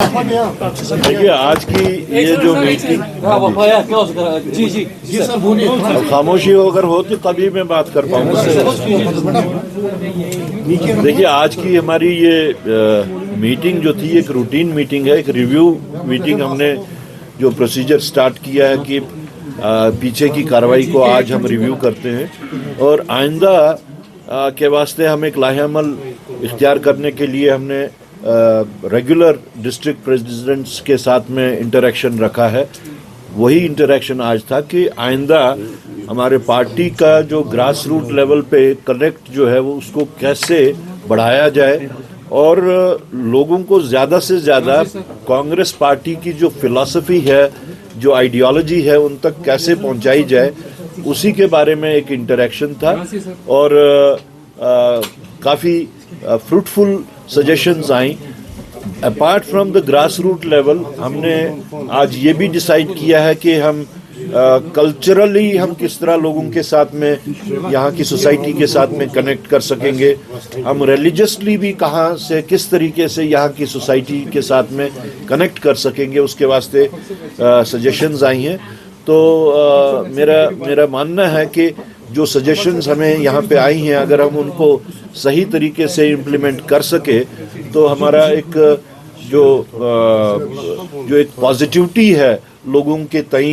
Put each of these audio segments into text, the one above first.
देखिए आज की ये जो मीटिंग, खामोशी अगर हो तो तभी मैं बात कर पाऊंगा। देखिए आज की हमारी ये मीटिंग जो थी एक रूटीन मीटिंग है, एक रिव्यू मीटिंग। हमने जो प्रोसीजर स्टार्ट किया है कि पीछे की कार्रवाई को आज हम रिव्यू करते हैं और आइंदा के वास्ते हम एक लाहेअमल इख्तियार करने के लिए हमने रेगुलर डिस्ट्रिक्ट प्रेसिडेंट्स के साथ में इंटरेक्शन रखा है। वही इंटरेक्शन आज था कि आइंदा हमारे पार्टी का जो ग्रास रूट लेवल पे कनेक्ट जो है वो उसको कैसे बढ़ाया जाए और लोगों को ज़्यादा से ज़्यादा कांग्रेस पार्टी की जो फिलॉसफी है, जो आइडियोलॉजी है, उन तक कैसे पहुंचाई जाए, उसी के बारे में एक इंटरेक्शन था और काफ़ी फ्रूटफुल सजेशंस आई। Apart from the grass root level हमने आज ये भी डिसाइड किया है कि हम कल्चरली हम किस तरह लोगों के साथ में, यहाँ की सोसाइटी के साथ में कनेक्ट कर सकेंगे, हम रिलीजियसली भी कहाँ से किस तरीके से यहाँ की सोसाइटी के साथ में कनेक्ट कर सकेंगे, उसके वास्ते सजेशंस आई हैं। तो मेरा मानना है कि जो सजेशंस हमें यहाँ पे आई हैं, अगर हम उनको सही तरीके से इम्प्लीमेंट कर सके तो हमारा एक जो एक पॉजिटिविटी है लोगों के तई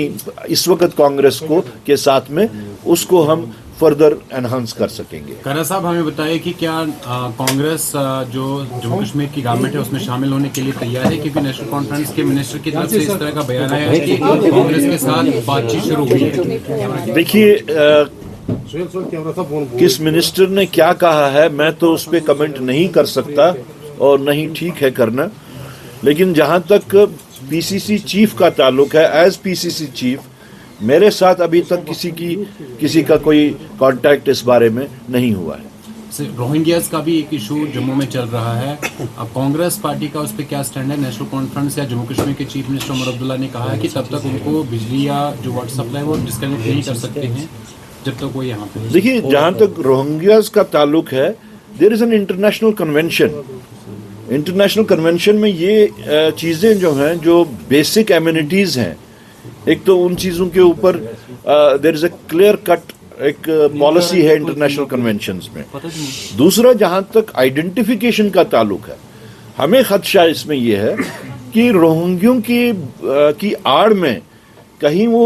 इस वक्त कांग्रेस को के साथ में, उसको हम फर्दर एनहांस कर सकेंगे। खन्ना साहब हमें बताइए कि क्या कांग्रेस जो जम्मू कश्मीर की गवर्नमेंट है उसमें शामिल होने के लिए तैयार है, क्योंकि नेशनल कॉन्फ्रेंस के मिनिस्टर की तरफ से इस तरह का बयान आया है कि कांग्रेस के साथ बातचीत शुरू हुई है। देखिए किस मिनिस्टर ने क्या कहा है मैं तो उस पर कमेंट नहीं कर सकता और नहीं ठीक है करना, लेकिन जहां तक पीसीसी चीफ का ताल्लुक है, एज पीसीसी चीफ मेरे साथ अभी तक किसी का कोई कांटेक्ट इस बारे में नहीं हुआ है। रोहिंग्यास का भी एक इशू जम्मू में चल रहा है, अब कांग्रेस पार्टी का उस पर क्या स्टैंड है? नेशनल कॉन्फ्रेंस या जम्मू कश्मीर के चीफ मिनिस्टर उमर अब्दुल्ला ने कहा है कि तब तक उनको बिजली या जो वाटर सप्लाई वो डिस्कनेक्ट नहीं कर सकते हैं जब तक वो यहाँ पे। देखिए जहाँ तक रोहिंग्यास का ताल्लुक है, there is an international convention. International convention में ये चीज़ें जो हैं, जो बेसिक एमिनिटीज़ हैं, एक तो उन चीज़ों के ऊपर there is a clear cut एक पॉलिसी है इंटरनेशनल कन्वेंशंस में। दूसरा जहाँ तक आइडेंटिफिकेशन का ताल्लुक है, हमें खदशा इसमें यह है कि रोहिंग्यों की आड़ में कहीं वो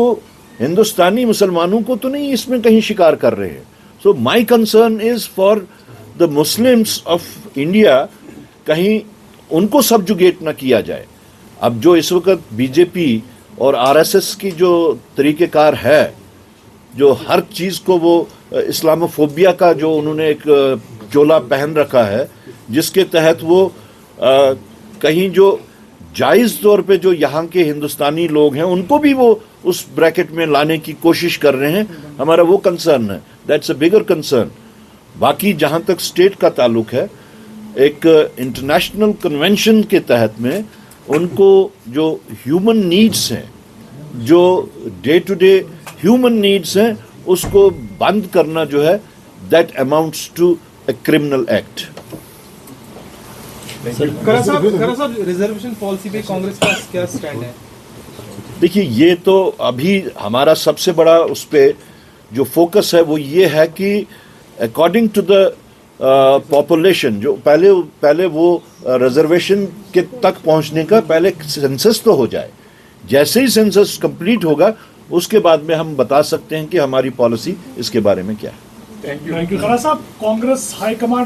हिंदुस्तानी मुसलमानों को तो नहीं इसमें कहीं शिकार कर रहे हैं। So my concern is for the Muslims of India, कहीं उनको सब्जुगेट ना किया जाए। अब जो इस वक्त बीजेपी और आरएसएस की जो तरीक़ेकार है, जो हर चीज़ को वो इस्लामोफोबिया का जो उन्होंने एक चोला पहन रखा है, जिसके तहत वो कहीं जो जायज़ तौर पे जो यहाँ के हिंदुस्तानी लोग हैं उनको भी वो उस ब्रैकेट में लाने की कोशिश कर रहे हैं। हमारा वो कंसर्न है, दैट्स अ बिगर कंसर्न। बाकी जहाँ तक स्टेट का ताल्लुक है, एक इंटरनेशनल कन्वेंशन के तहत में उनको जो ह्यूमन नीड्स हैं, जो day to day human needs हैं, उसको बंद करना जो है, that amounts to a criminal act. Reservation policy पे कांग्रेस का क्या स्टैंड है? देखिए ये तो अभी हमारा सबसे बड़ा उस पे जो फोकस है वो ये है कि अकॉर्डिंग टू द पॉपुलेशन, जो पहले वो रिजर्वेशन के तक पहुंचने का पहले सेंसस तो हो जाए। जैसे ही सेंसस कंप्लीट होगा उसके बाद में हम बता सकते हैं कि हमारी पॉलिसी इसके बारे में क्या है। Thank you. खन्ना साहब, कांग्रेस हाईकमान